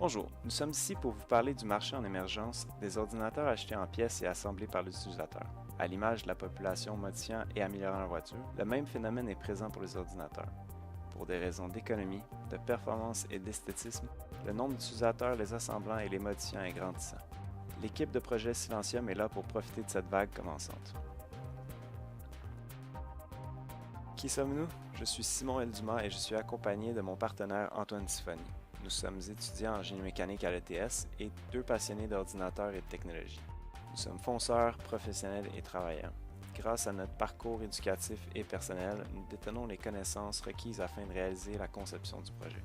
Bonjour, nous sommes ici pour vous parler du marché en émergence des ordinateurs achetés en pièces et assemblés par l'utilisateur. À l'image de la population modifiant et améliorant leur voiture, le même phénomène est présent pour les ordinateurs. Pour des raisons d'économie, de performance et d'esthétisme, le nombre d'utilisateurs les assemblant et les modifiant est grandissant. L'équipe de projet Silentium est là pour profiter de cette vague commençante. Qui sommes-nous? Je suis Simon Eldumas et je suis accompagné de mon partenaire Antoine Tifoni. Nous sommes étudiants en génie mécanique à l'ETS et deux passionnés d'ordinateurs et de technologie. Nous sommes fonceurs, professionnels et travailleurs. Grâce à notre parcours éducatif et personnel, nous détenons les connaissances requises afin de réaliser la conception du projet.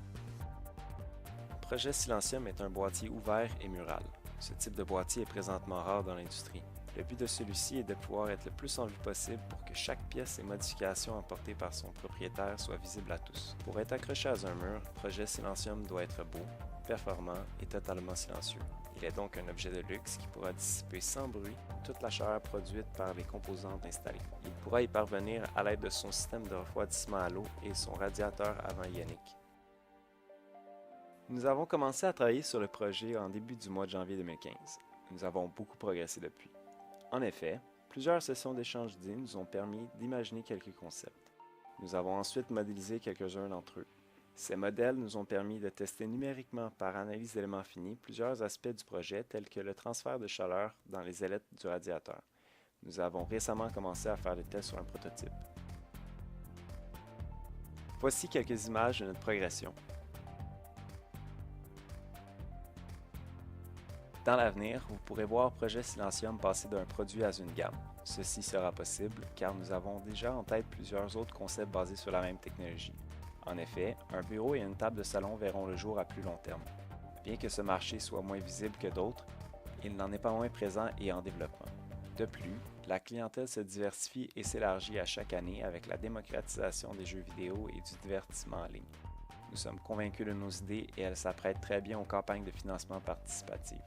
Le projet Silentium est un boîtier ouvert et mural. Ce type de boîtier est présentement rare dans l'industrie. Le but de celui-ci est de pouvoir être le plus en vue possible pour que chaque pièce et modification apportée par son propriétaire soit visible à tous. Pour être accroché à un mur, le projet Silentium doit être beau, performant et totalement silencieux. Il est donc un objet de luxe qui pourra dissiper sans bruit toute la chaleur produite par les composantes installées. Il pourra y parvenir à l'aide de son système de refroidissement à l'eau et son radiateur avant ionique. Nous avons commencé à travailler sur le projet en début du mois de janvier 2015. Nous avons beaucoup progressé depuis. En effet, plusieurs sessions d'échange d'idées nous ont permis d'imaginer quelques concepts. Nous avons ensuite modélisé quelques-uns d'entre eux. Ces modèles nous ont permis de tester numériquement par analyse d'éléments finis plusieurs aspects du projet tels que le transfert de chaleur dans les ailettes du radiateur. Nous avons récemment commencé à faire des tests sur un prototype. Voici quelques images de notre progression. Dans l'avenir, vous pourrez voir Projet Silentium passer d'un produit à une gamme. Ceci sera possible car nous avons déjà en tête plusieurs autres concepts basés sur la même technologie. En effet, un bureau et une table de salon verront le jour à plus long terme. Bien que ce marché soit moins visible que d'autres, il n'en est pas moins présent et en développement. De plus, la clientèle se diversifie et s'élargit à chaque année avec la démocratisation des jeux vidéo et du divertissement en ligne. Nous sommes convaincus de nos idées et elles s'apprêtent très bien aux campagnes de financement participatif.